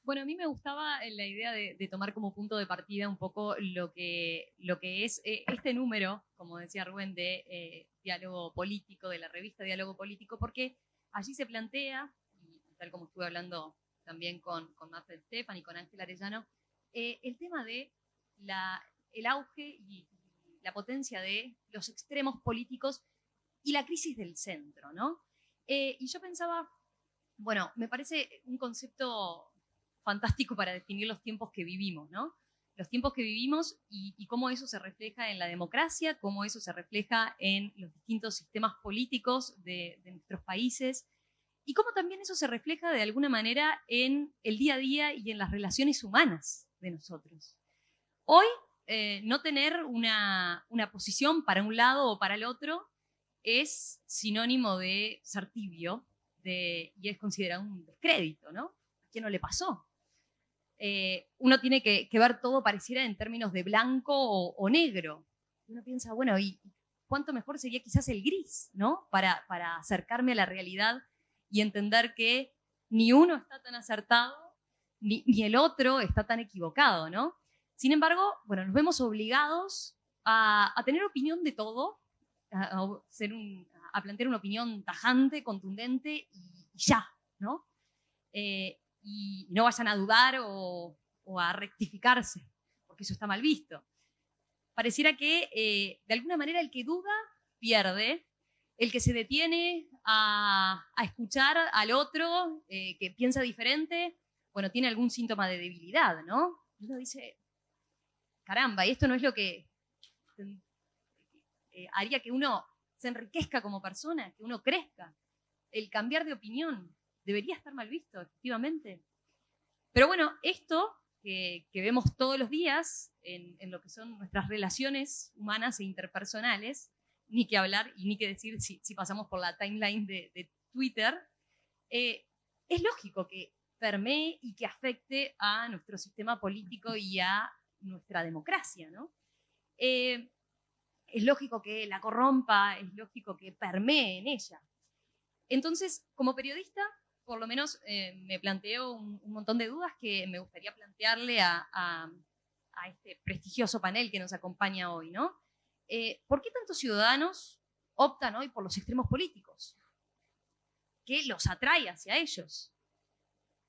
Bueno, a mí me gustaba la idea de tomar como punto de partida un poco lo que es este número, como decía Rubén, de Diálogo Político, de la revista Diálogo Político, porque allí se plantea, y tal como estuve hablando también con Marta Stefan y con Ángel Arellano, el tema de el auge y la potencia de los extremos políticos y la crisis del centro, ¿no? Y yo pensaba, bueno, me parece un concepto fantástico para definir los tiempos que vivimos, ¿no? Los tiempos que vivimos y cómo eso se refleja en la democracia, cómo eso se refleja en los distintos sistemas políticos de nuestros países y cómo también eso se refleja de alguna manera en el día a día y en las relaciones humanas de nosotros. Hoy, no tener una posición para un lado o para el otro es sinónimo de ser tibio y es considerado un descrédito, ¿no? ¿A quién no le pasó? Uno tiene que ver todo pareciera en términos de blanco o negro. Uno piensa, bueno, ¿y cuánto mejor sería quizás el gris, ¿no? Para acercarme a la realidad y entender que ni uno está tan acertado, ni el otro está tan equivocado, ¿no? Sin embargo, bueno, nos vemos obligados a tener opinión de todo, a plantear una opinión tajante, contundente y ya, ¿no? Y no vayan a dudar o a rectificarse, porque eso está mal visto. Pareciera que de alguna manera el que duda pierde, el que se detiene a escuchar al otro que piensa diferente, bueno, tiene algún síntoma de debilidad, ¿no? Y uno dice, caramba, y esto no es lo que haría que uno se enriquezca como persona, que uno crezca. El cambiar de opinión debería estar mal visto, efectivamente. Pero bueno, esto que vemos todos los días en lo que son nuestras relaciones humanas e interpersonales, ni que hablar y ni que decir si pasamos por la timeline de Twitter, es lógico que permee y que afecte a nuestro sistema político y a nuestra democracia, ¿no? Es lógico que la corrompa, es lógico que permee en ella. Entonces, como periodista, por lo menos me planteo un montón de dudas que me gustaría plantearle a este prestigioso panel que nos acompaña hoy, ¿no? ¿Por qué tantos ciudadanos optan hoy por los extremos políticos? ¿Qué los atrae hacia ellos?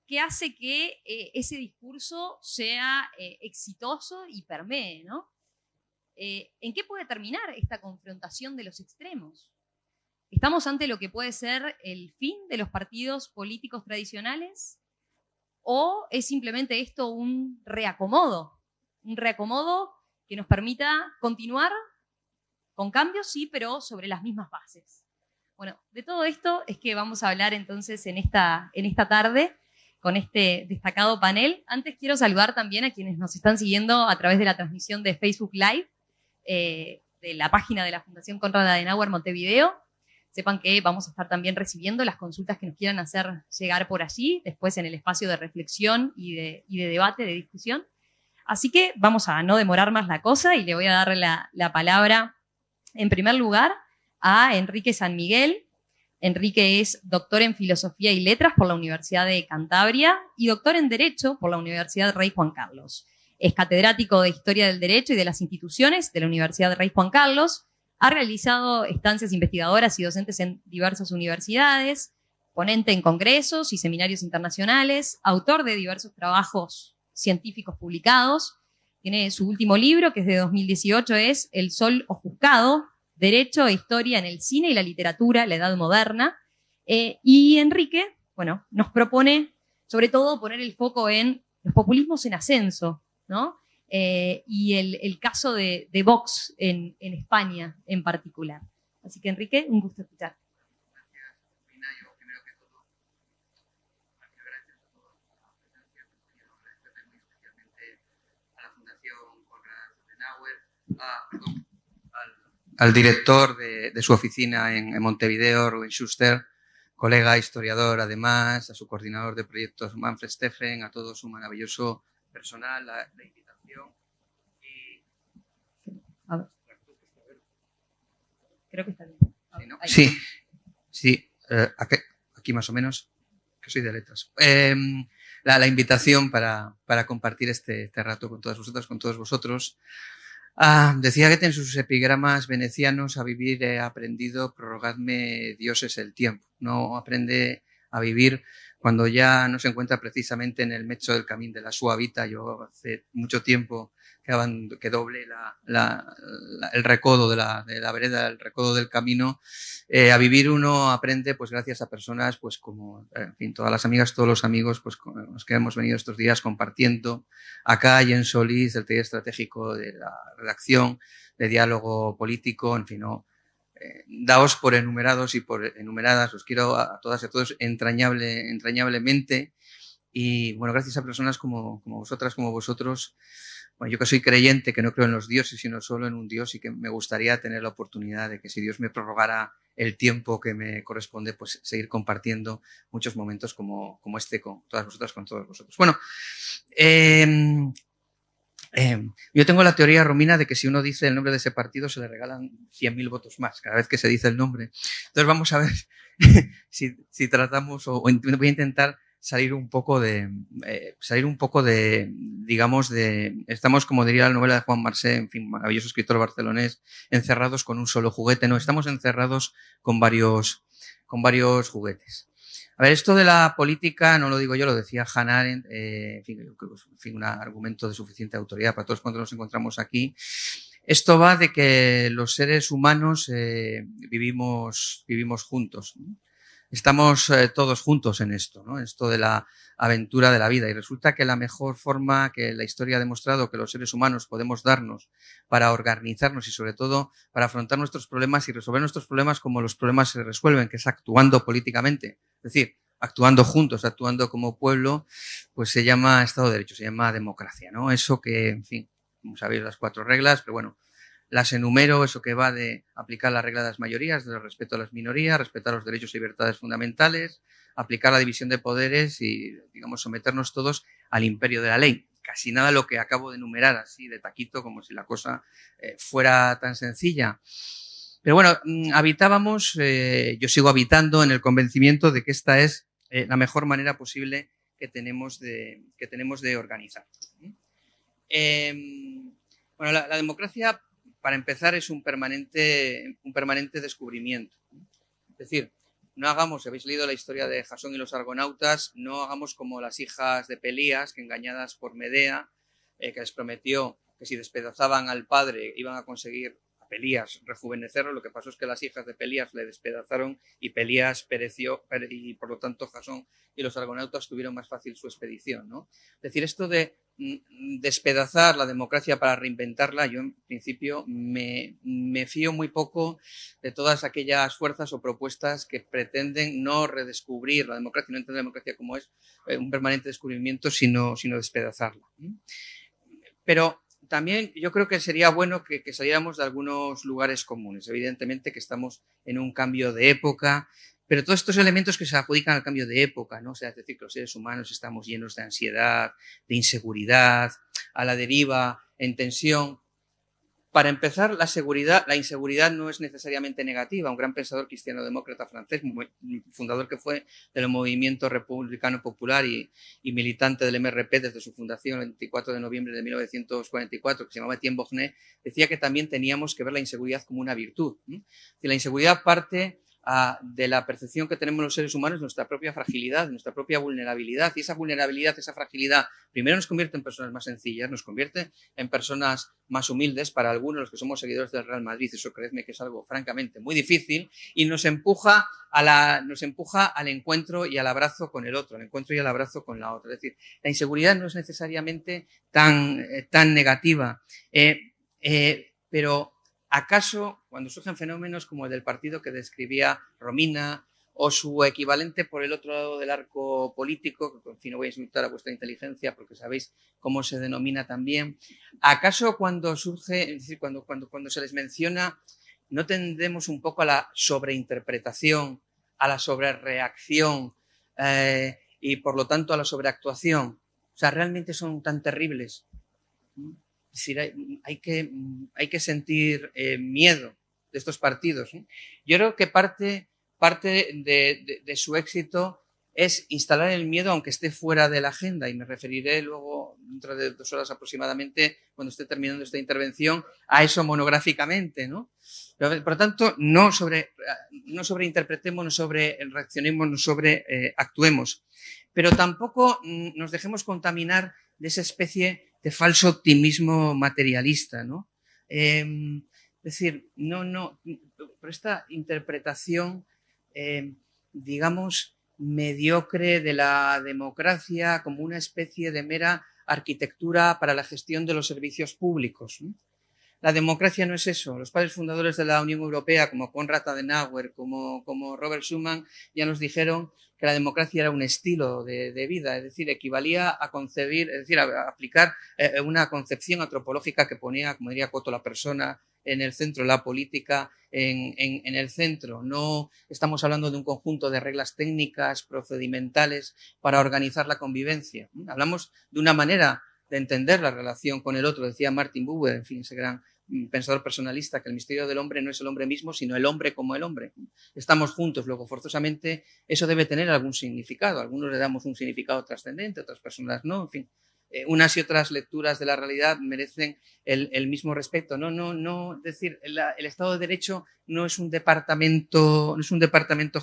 ¿Qué hace que ese discurso sea exitoso y permee, ¿no? ¿En qué puede terminar esta confrontación de los extremos? ¿Estamos ante lo que puede ser el fin de los partidos políticos tradicionales? ¿O es simplemente esto un reacomodo? Un reacomodo que nos permita continuar con cambios, sí, pero sobre las mismas bases. Bueno, de todo esto es que vamos a hablar entonces en esta tarde con este destacado panel. Antes quiero saludar también a quienes nos están siguiendo a través de la transmisión de Facebook Live, de la página de la Fundación Konrad Adenauer Montevideo. Sepan que vamos a estar también recibiendo las consultas que nos quieran hacer llegar por allí, después en el espacio de reflexión y de debate, de discusión. Así que vamos a no demorar más la cosa y le voy a dar la palabra, en primer lugar, a Enrique San Miguel. Enrique es doctor en Filosofía y Letras por la Universidad de Cantabria y doctor en Derecho por la Universidad Rey Juan Carlos. Es catedrático de Historia del Derecho y de las Instituciones de la Universidad Rey Juan Carlos. Ha realizado estancias investigadoras y docentes en diversas universidades, ponente en congresos y seminarios internacionales, autor de diversos trabajos científicos publicados. Tiene su último libro, que es de 2018, es El Sol Ofuscado, Derecho e Historia en el Cine y la Literatura, la Edad Moderna. Y Enrique, bueno, nos propone sobre todo poner el foco en los populismos en ascenso, ¿no? Y el caso de Vox en España en particular. Así que, Enrique, un gusto escuchar. Gracias, Mina. Yo, primero que todo, gracias a todos por la presencia, pero quiero agradecerle muy especialmente a la Fundación Konrad Adenauer, al director de su oficina en Montevideo, Rubén Schuster, colega historiador además, a su coordinador de proyectos Manfred Steffen, a todo su maravilloso personal, la invitación. A ver. Creo que está bien. Sí, ¿no? Sí, aquí más o menos. que soy de letras. La invitación para compartir este rato con todas vosotras, con todos vosotros. Decía Goethe en sus epigramas venecianos: a vivir he aprendido, prorrogadme dioses el tiempo. No aprende a vivir cuando ya no se encuentra precisamente en el mecho del camino de la sua vita. Yo hace mucho tiempo que doble el recodo de la vereda, el recodo del camino. A vivir uno aprende pues gracias a personas pues como, en fin, todas las amigas, todos los amigos pues con los que hemos venido estos días compartiendo acá y en Solís, del taller estratégico de la redacción, de diálogo político, en fin, ¿no? Daos por enumerados y por enumeradas, os quiero a todas y a todos entrañablemente, y bueno, gracias a personas como vosotras, como vosotros. Bueno, yo que soy creyente, que no creo en los dioses, sino solo en un Dios, y que me gustaría tener la oportunidad de que, si Dios me prorrogara el tiempo que me corresponde, pues seguir compartiendo muchos momentos como este con todas vosotras, con todos vosotros. Bueno, yo tengo la teoría, Romina, de que si uno dice el nombre de ese partido se le regalan 100.000 votos más cada vez que se dice el nombre. Entonces vamos a ver si tratamos, o voy a intentar salir un poco de, digamos, estamos, como diría la novela de Juan Marsé, en fin, maravilloso escritor barcelonés, encerrados con un solo juguete. No, estamos encerrados con varios juguetes. A ver, esto de la política no lo digo yo, lo decía Hannah Arendt, en fin, un argumento de suficiente autoridad para todos cuando nos encontramos aquí. Esto va de que los seres humanos vivimos juntos, ¿no? Estamos todos juntos en esto, ¿no? Esto de la aventura de la vida, y resulta que la mejor forma que la historia ha demostrado que los seres humanos podemos darnos para organizarnos y sobre todo para afrontar nuestros problemas y resolver nuestros problemas como los problemas se resuelven, que es actuando políticamente, es decir, actuando juntos, actuando como pueblo, pues se llama Estado de Derecho, se llama democracia, ¿no? Eso que, en fin, como sabéis, las 4 reglas, pero bueno, las enumero, eso que va de aplicar la regla de las mayorías, del respeto a las minorías, respetar los derechos y libertades fundamentales, aplicar la división de poderes y, digamos, someternos todos al imperio de la ley. Casi nada lo que acabo de enumerar así de taquito, como si la cosa fuera tan sencilla. Pero bueno, habitábamos, yo sigo habitando en el convencimiento de que esta es la mejor manera posible que tenemos de organizar. Bueno, la democracia, para empezar, es un permanente descubrimiento. Es decir, no hagamos, si habéis leído la historia de Jasón y los argonautas, no hagamos como las hijas de Pelías, que engañadas por Medea, que les prometió que si despedazaban al padre iban a conseguir a Pelías rejuvenecerlo. Lo que pasó es que las hijas de Pelías le despedazaron y Pelías pereció, y por lo tanto Jasón y los argonautas tuvieron más fácil su expedición, ¿no? Es decir, esto de despedazar la democracia para reinventarla, yo en principio me fío muy poco de todas aquellas fuerzas o propuestas que pretenden no redescubrir la democracia, no entender la democracia como es un permanente descubrimiento, sino despedazarla. Pero también yo creo que sería bueno que saliéramos de algunos lugares comunes. Evidentemente que estamos en un cambio de época, pero todos estos elementos que se adjudican al cambio de época, ¿no? O sea, es decir, que los seres humanos estamos llenos de ansiedad, de inseguridad, a la deriva, en tensión. Para empezar, la inseguridad no es necesariamente negativa. Un gran pensador cristiano-demócrata francés, fundador que fue del movimiento republicano popular y militante del MRP desde su fundación el 24 de noviembre de 1944, que se llamaba Etienne Bornet, decía que también teníamos que ver la inseguridad como una virtud. La inseguridad parte de la percepción que tenemos los seres humanos de nuestra propia fragilidad, de nuestra propia vulnerabilidad, y esa vulnerabilidad, esa fragilidad, primero nos convierte en personas más sencillas, nos convierte en personas más humildes. Para algunos, los que somos seguidores del Real Madrid, eso creedme que es algo francamente muy difícil, y nos empuja al encuentro y al abrazo con el otro, al encuentro y al abrazo con la otra. Es decir, la inseguridad no es necesariamente tan negativa, pero ¿acaso cuando surgen fenómenos como el del partido que describía Romina, o su equivalente por el otro lado del arco político, que en fin no voy a insultar a vuestra inteligencia porque sabéis cómo se denomina también, acaso cuando surge, es decir, cuando se les menciona, no tendemos un poco a la sobreinterpretación, a la sobrereacción y por lo tanto a la sobreactuación? O sea, ¿realmente son tan terribles? Es decir, hay que sentir miedo de estos partidos, ¿no? Yo creo que parte de su éxito es instalar el miedo aunque esté fuera de la agenda, y me referiré luego, dentro de 2 horas aproximadamente, cuando esté terminando esta intervención, a eso monográficamente, ¿no? Pero, por lo tanto, no sobreinterpretemos, no sobrereaccionemos, no sobreactuemos, pero tampoco nos dejemos contaminar de esa especie de falso optimismo materialista, ¿no? Es decir, pero esta interpretación, digamos, mediocre de la democracia como una especie de mera arquitectura para la gestión de los servicios públicos, ¿no? La democracia no es eso. Los padres fundadores de la Unión Europea, como Konrad Adenauer, como Robert Schuman, ya nos dijeron que la democracia era un estilo de vida, es decir, equivalía a concebir, es decir, a aplicar una concepción antropológica que ponía, como diría Cotto, la persona en el centro, la política en el centro. No estamos hablando de un conjunto de reglas técnicas, procedimentales para organizar la convivencia. Hablamos de una manera de entender la relación con el otro. Decía Martin Buber, en fin, ese gran pensador personalista, que el misterio del hombre no es el hombre mismo, sino el hombre como el hombre. Estamos juntos, luego forzosamente eso debe tener algún significado. Algunos le damos un significado trascendente, otras personas no, en fin. Unas y otras lecturas de la realidad merecen el mismo respeto. Es decir, el Estado de Derecho no es un departamento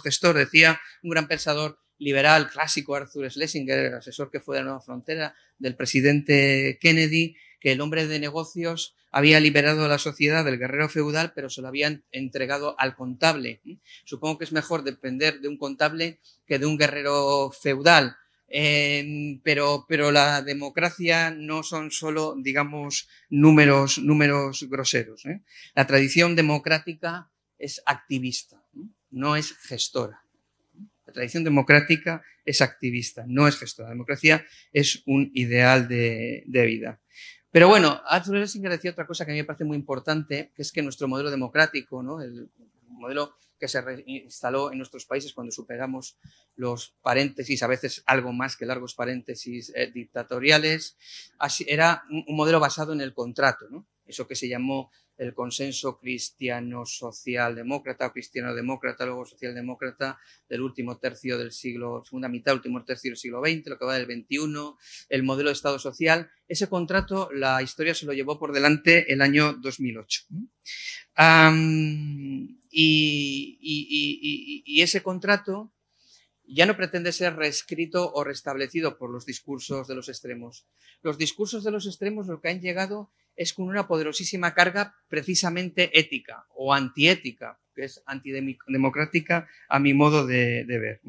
gestor. Decía un gran pensador liberal clásico, Arthur Schlesinger, el asesor que fue de la Nueva Frontera del presidente Kennedy, que el hombre de negocios había liberado a la sociedad del guerrero feudal, pero se lo habían entregado al contable. Supongo que es mejor depender de un contable que de un guerrero feudal. Pero la democracia no son solo, digamos, números groseros. La tradición democrática es activista, no es gestora. La tradición democrática es activista, no es gestora. La democracia es un ideal de vida. Pero bueno, Arthur Schlesinger decía otra cosa que a mí me parece muy importante, que es que nuestro modelo democrático, ¿no? El modelo que se instaló en nuestros países cuando superamos los paréntesis, a veces algo más que largos paréntesis dictatoriales, era un modelo basado en el contrato, ¿no? Eso que se llamó el consenso cristiano-socialdemócrata o cristiano-demócrata, luego socialdemócrata del último tercio del siglo, segunda mitad, último tercio del siglo XX, lo que va del XXI, el modelo de Estado social. Ese contrato, la historia se lo llevó por delante el año 2008. Y ese contrato ya no pretende ser reescrito o restablecido por los discursos de los extremos. Los discursos de los extremos lo que han llegado es con una poderosísima carga precisamente ética o antiética, que es antidemocrática a mi modo de ver.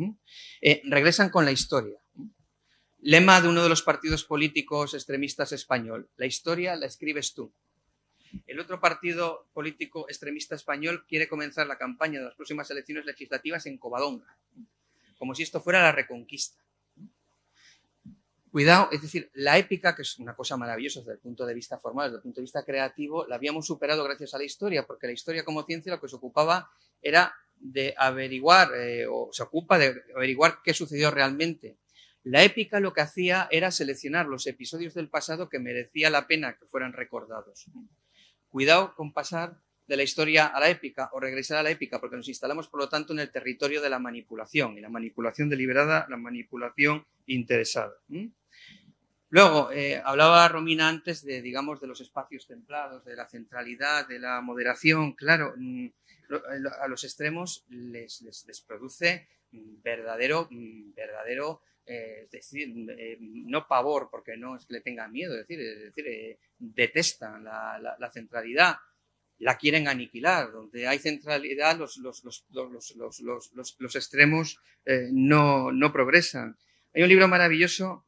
Regresan con la historia. Lema de uno de los partidos políticos extremistas español: la historia la escribes tú. El otro partido político extremista español quiere comenzar la campaña de las próximas elecciones legislativas en Covadonga, como si esto fuera la Reconquista. Cuidado, es decir, la épica, que es una cosa maravillosa desde el punto de vista formal, desde el punto de vista creativo, la habíamos superado gracias a la historia, porque la historia como ciencia lo que se ocupaba era de averiguar, o se ocupa de averiguar qué sucedió realmente. La épica lo que hacía era seleccionar los episodios del pasado que merecía la pena que fueran recordados. Cuidado con pasar de la historia a la épica o regresar a la épica, porque nos instalamos, por lo tanto, en el territorio de la manipulación, y la manipulación deliberada, la manipulación interesada. Luego, hablaba Romina antes de, digamos, de los espacios templados, de la centralidad, de la moderación. Claro, a los extremos les produce verdadero, es decir, no pavor, porque no es que le tengan miedo, es decir, detestan la centralidad, la quieren aniquilar. Donde hay centralidad, los extremos no progresan. Hay un libro maravilloso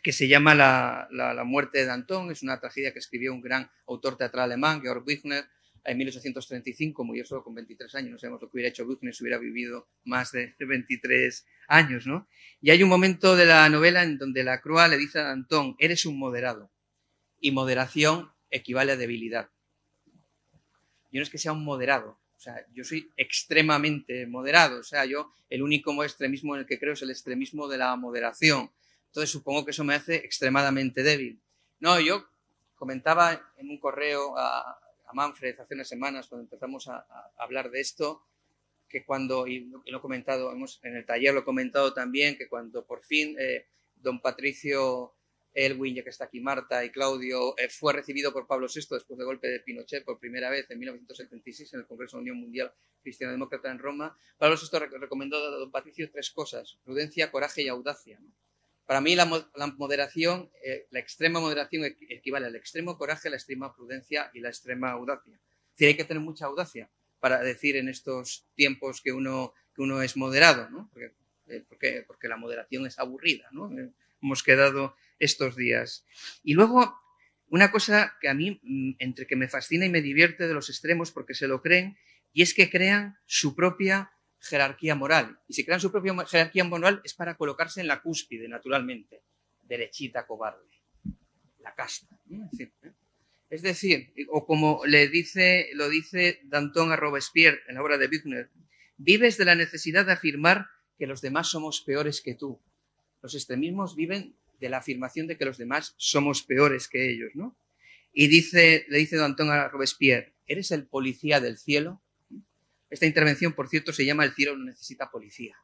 que se llama La muerte de Danton. Es una tragedia que escribió un gran autor teatral alemán, Georg Büchner, en 1835, murió solo con 23 años. No sabemos lo que hubiera hecho Büchner si hubiera vivido más de 23 años, ¿no? Y hay un momento de la novela en donde Lacroix le dice a Danton: eres un moderado, y moderación equivale a debilidad. Yo no es que sea un moderado, o sea, yo soy extremadamente moderado, o sea, yo el único extremismo en el que creo es el extremismo de la moderación. Entonces supongo que eso me hace extremadamente débil. No, yo comentaba en un correo a Manfred hace unas semanas, cuando empezamos a hablar de esto, que cuando, y lo he comentado, en el taller lo he comentado también, que cuando por fin don Patricio Elwin, ya que está aquí Marta y Claudio, fue recibido por Pablo VI después del golpe de Pinochet por primera vez en 1976 en el Congreso de la Unión Mundial Cristiano-Demócrata en Roma, Pablo VI recomendó a don Patricio 3 cosas: prudencia, coraje y audacia, ¿no? Para mí la moderación, la extrema moderación equivale al extremo coraje, a la extrema prudencia y la extrema audacia. Es decir, hay que tener mucha audacia para decir en estos tiempos que uno es moderado, ¿no? Porque la moderación es aburrida, ¿no? Hemos quedado estos días. Y luego, una cosa que a mí, entre que me fascina y me divierte de los extremos, porque se lo creen, y es que crean su propia jerarquía moral. Y si crean su propia jerarquía moral es para colocarse en la cúspide, naturalmente. Derechita, cobarde. La casta. Es decir, o como lo dice Danton a Robespierre en la obra de Büchner, vives de la necesidad de afirmar que los demás somos peores que tú. Los extremismos viven de la afirmación de que los demás somos peores que ellos, ¿no? Y le dice Danton a Robespierre, ¿eres el policía del cielo? Esta intervención, por cierto, se llama El cielo no necesita policía.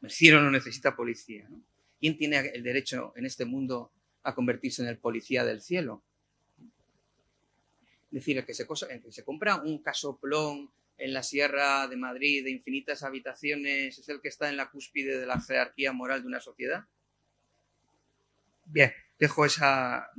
El cielo no necesita policía, ¿no? ¿Quién tiene el derecho en este mundo a convertirse en el policía del cielo? Es decir, el que se compra un casoplón en la Sierra de Madrid de infinitas habitaciones es el que está en la cúspide de la jerarquía moral de una sociedad. Bien, dejo esa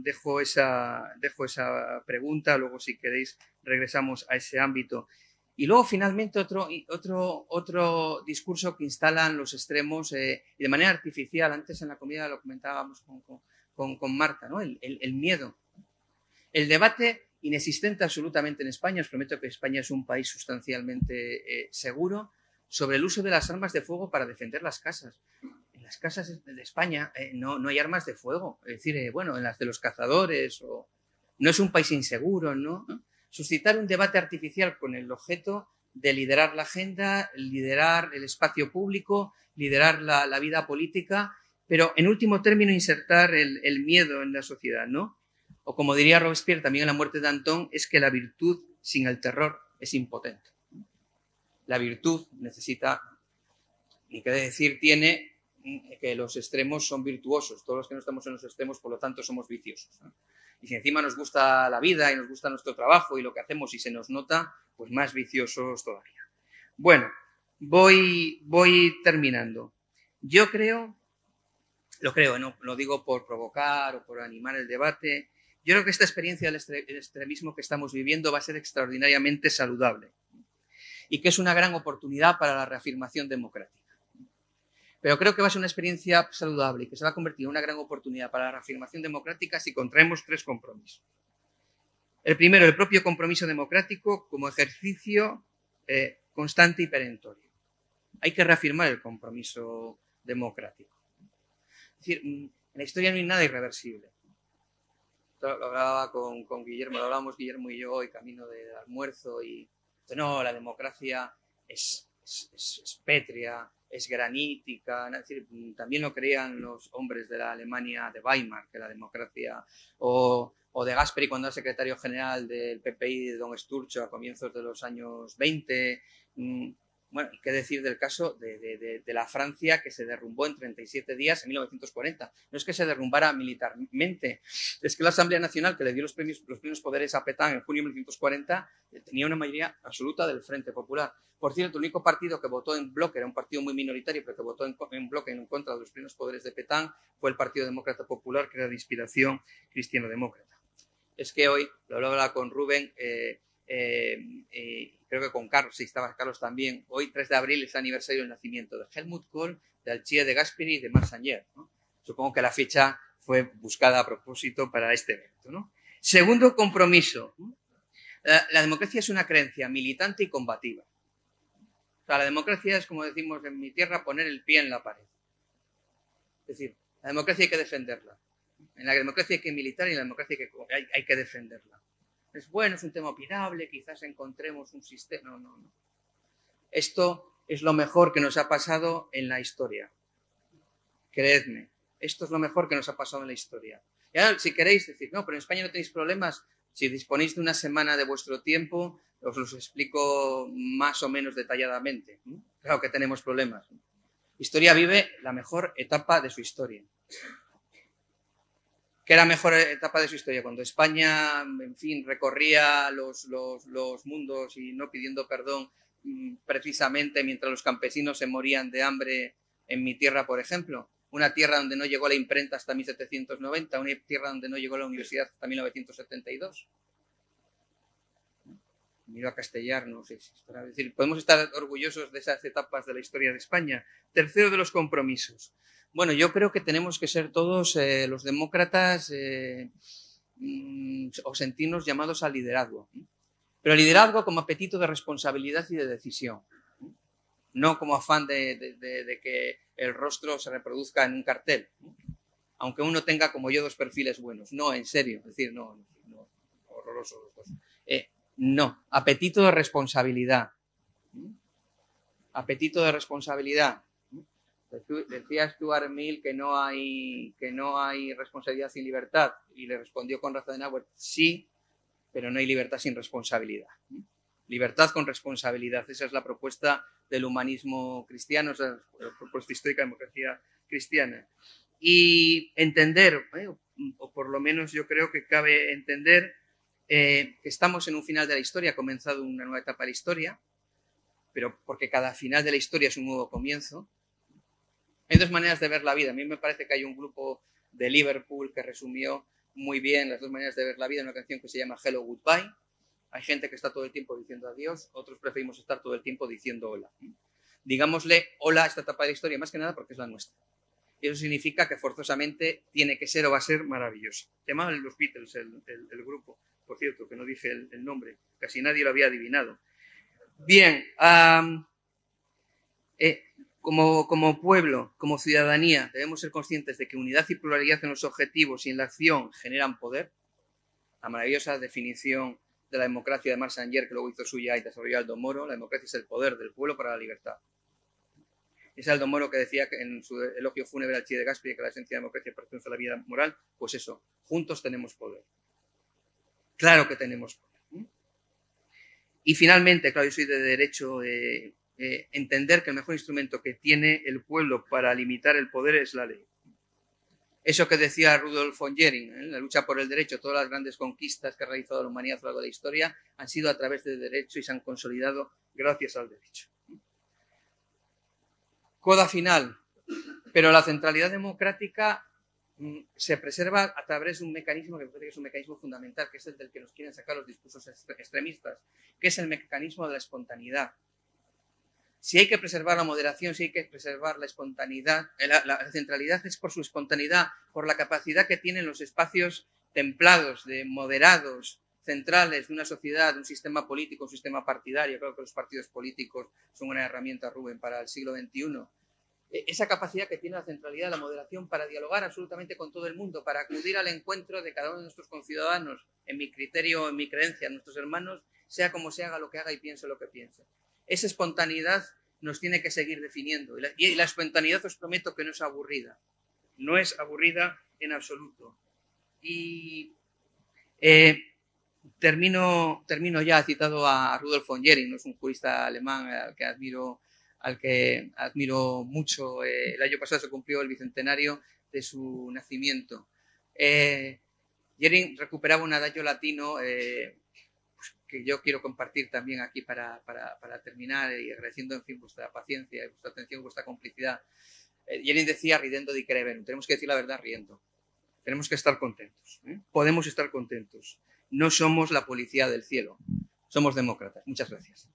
pregunta, luego si queréis regresamos a ese ámbito. Y luego finalmente otro discurso que instalan los extremos y de manera artificial. Antes en la comida lo comentábamos con Marta, ¿no? El miedo. El debate inexistente absolutamente en España, os prometo que España es un país sustancialmente seguro, sobre el uso de las armas de fuego para defender las casas. En las casas de España no hay armas de fuego, es decir, bueno, en las de los cazadores, no es un país inseguro, ¿no? Suscitar un debate artificial con el objeto de liderar la agenda, liderar el espacio público, liderar la vida política, pero en último término insertar el miedo en la sociedad, ¿no? O como diría Robespierre también en La muerte de Danton, es que la virtud sin el terror es impotente. La virtud necesita, ni qué decir tiene, que los extremos son virtuosos. Todos los que no estamos en los extremos, por lo tanto, somos viciosos, ¿no? Y si encima nos gusta la vida y nos gusta nuestro trabajo y lo que hacemos y se nos nota, pues más viciosos todavía. Bueno, voy terminando. Yo creo, no lo digo por provocar o por animar el debate, yo creo que esta experiencia del extremismo que estamos viviendo va a ser extraordinariamente saludable y que es una gran oportunidad para la reafirmación democrática. Pero creo que va a ser una experiencia saludable y que se va a convertir en una gran oportunidad para la reafirmación democrática si contraemos 3 compromisos. El primero, el propio compromiso democrático como ejercicio constante y perentorio. Hay que reafirmar el compromiso democrático. Es decir, en la historia no hay nada irreversible. Lo hablaba con Guillermo, lo hablábamos Guillermo y yo hoy camino del almuerzo y no, la democracia es pétrea, es granítica, es decir, también lo creían los hombres de la Alemania de Weimar, que la democracia, o de Gasperi cuando era secretario general del PPI de don Sturzo a comienzos de los años 20. Bueno, y qué decir del caso de la Francia que se derrumbó en 37 días en 1940. No es que se derrumbara militarmente, es que la Asamblea Nacional, que le dio los plenos poderes a Pétain en junio de 1940, tenía una mayoría absoluta del Frente Popular. Por cierto, el único partido que votó en bloque, era un partido muy minoritario, pero que votó en bloque en contra de los plenos poderes de Pétain, fue el Partido Demócrata Popular, que era de inspiración cristiano-demócrata. Es que hoy, lo hablaba con Rubén, creo que con Carlos, sí, estaba Carlos también, hoy 3 de abril es el aniversario del nacimiento de Helmut Kohl, de Alcide de Gasperi y de Marc Sangnier, ¿no? Supongo que la fecha fue buscada a propósito para este evento, ¿no? Segundo compromiso, ¿no? La democracia es una creencia militante y combativa. O sea, la democracia es, como decimos en mi tierra, poner el pie en la pared. Es decir, la democracia hay que defenderla. En la democracia hay que militar y en la democracia hay que defenderla. Es bueno, es un tema opinable, quizás encontremos un sistema. No. Esto es lo mejor que nos ha pasado en la historia. Creedme, esto es lo mejor que nos ha pasado en la historia. Y ahora, si queréis decir, no, pero en España no tenéis problemas, si disponéis de una semana de vuestro tiempo, os los explico más o menos detalladamente. Claro que tenemos problemas. Historia vive la mejor etapa de su historia. ¿Qué era la mejor etapa de su historia? Cuando España, en fin, recorría los mundos y no pidiendo perdón, precisamente mientras los campesinos se morían de hambre en mi tierra, por ejemplo. Una tierra donde no llegó la imprenta hasta 1790, una tierra donde no llegó la universidad hasta 1972. Miro a Castellar, no sé si es para decir, podemos estar orgullosos de esas etapas de la historia de España. Tercero de los compromisos. Bueno, yo creo que tenemos que ser todos los demócratas o sentirnos llamados al liderazgo. Pero liderazgo como apetito de responsabilidad y de decisión. No como afán de que el rostro se reproduzca en un cartel. Aunque uno tenga como yo 2 perfiles buenos. No, en serio. Es decir, no horrorosos los dos. No, apetito de responsabilidad. Apetito de responsabilidad. Decía Stuart Mill que no hay responsabilidad sin libertad. Y le respondió con Rathenauer, sí, pero no hay libertad sin responsabilidad. Libertad con responsabilidad. Esa es la propuesta del humanismo cristiano, esa es la propuesta histórica de democracia cristiana. Y entender, o por lo menos yo creo que cabe entender que estamos en un final de la historia, ha comenzado una nueva etapa de la historia, pero porque cada final de la historia es un nuevo comienzo. Hay 2 maneras de ver la vida. A mí me parece que hay un grupo de Liverpool que resumió muy bien las 2 maneras de ver la vida en una canción que se llama Hello Goodbye. Hay gente que está todo el tiempo diciendo adiós, otros preferimos estar todo el tiempo diciendo hola. Digámosle hola a esta etapa de la historia, más que nada porque es la nuestra. Y eso significa que forzosamente tiene que ser o va a ser maravillosa. Se llamaban los Beatles el grupo, por cierto, que no dije el nombre, casi nadie lo había adivinado. Bien, como pueblo, como ciudadanía, debemos ser conscientes de que unidad y pluralidad en los objetivos y en la acción generan poder. La maravillosa definición de la democracia de Marx Anger, que luego hizo suya y desarrolló Aldo Moro, la democracia es el poder del pueblo para la libertad. Es Aldo Moro que decía que en su elogio fúnebre al Che de Gasperi que la esencia de la democracia pertenece a la vida moral, pues eso, juntos tenemos poder. Claro que tenemos poder. Y finalmente, claro, yo soy de derecho, entender que el mejor instrumento que tiene el pueblo para limitar el poder es la ley. Eso que decía Rudolf von Jhering, la lucha por el derecho, todas las grandes conquistas que ha realizado la humanidad a lo largo de la historia han sido a través del derecho y se han consolidado gracias al derecho. Coda final, pero la centralidad democrática se preserva a través de un mecanismo que me parece que es un mecanismo fundamental, que es el del que nos quieren sacar los discursos extremistas, que es el mecanismo de la espontaneidad. Si hay que preservar la moderación, si hay que preservar la espontaneidad, la centralidad es por su espontaneidad, por la capacidad que tienen los espacios templados, moderados, centrales de una sociedad, de un sistema político, un sistema partidario. Creo que los partidos políticos son una herramienta, Rubén, para el siglo XXI. Esa capacidad que tiene la centralidad, la moderación para dialogar absolutamente con todo el mundo, para acudir al encuentro de cada uno de nuestros conciudadanos, en mi criterio, en mi creencia, en nuestros hermanos, sea como se haga lo que haga y piense lo que piense. Esa espontaneidad nos tiene que seguir definiendo. Y la espontaneidad os prometo que no es aburrida. No es aburrida en absoluto. Y termino ya. He citado a Rudolf von Jhering, ¿no? Es un jurista alemán al que admiro mucho. El año pasado se cumplió el bicentenario de su nacimiento. Jhering recuperaba un adagio latino que yo quiero compartir también aquí para terminar, y agradeciendo, en fin, vuestra paciencia, vuestra atención, vuestra complicidad. Jhering decía, ridendo di credere, tenemos que decir la verdad riendo. Tenemos que estar contentos. Podemos estar contentos. No somos la policía del cielo, somos demócratas. Muchas gracias.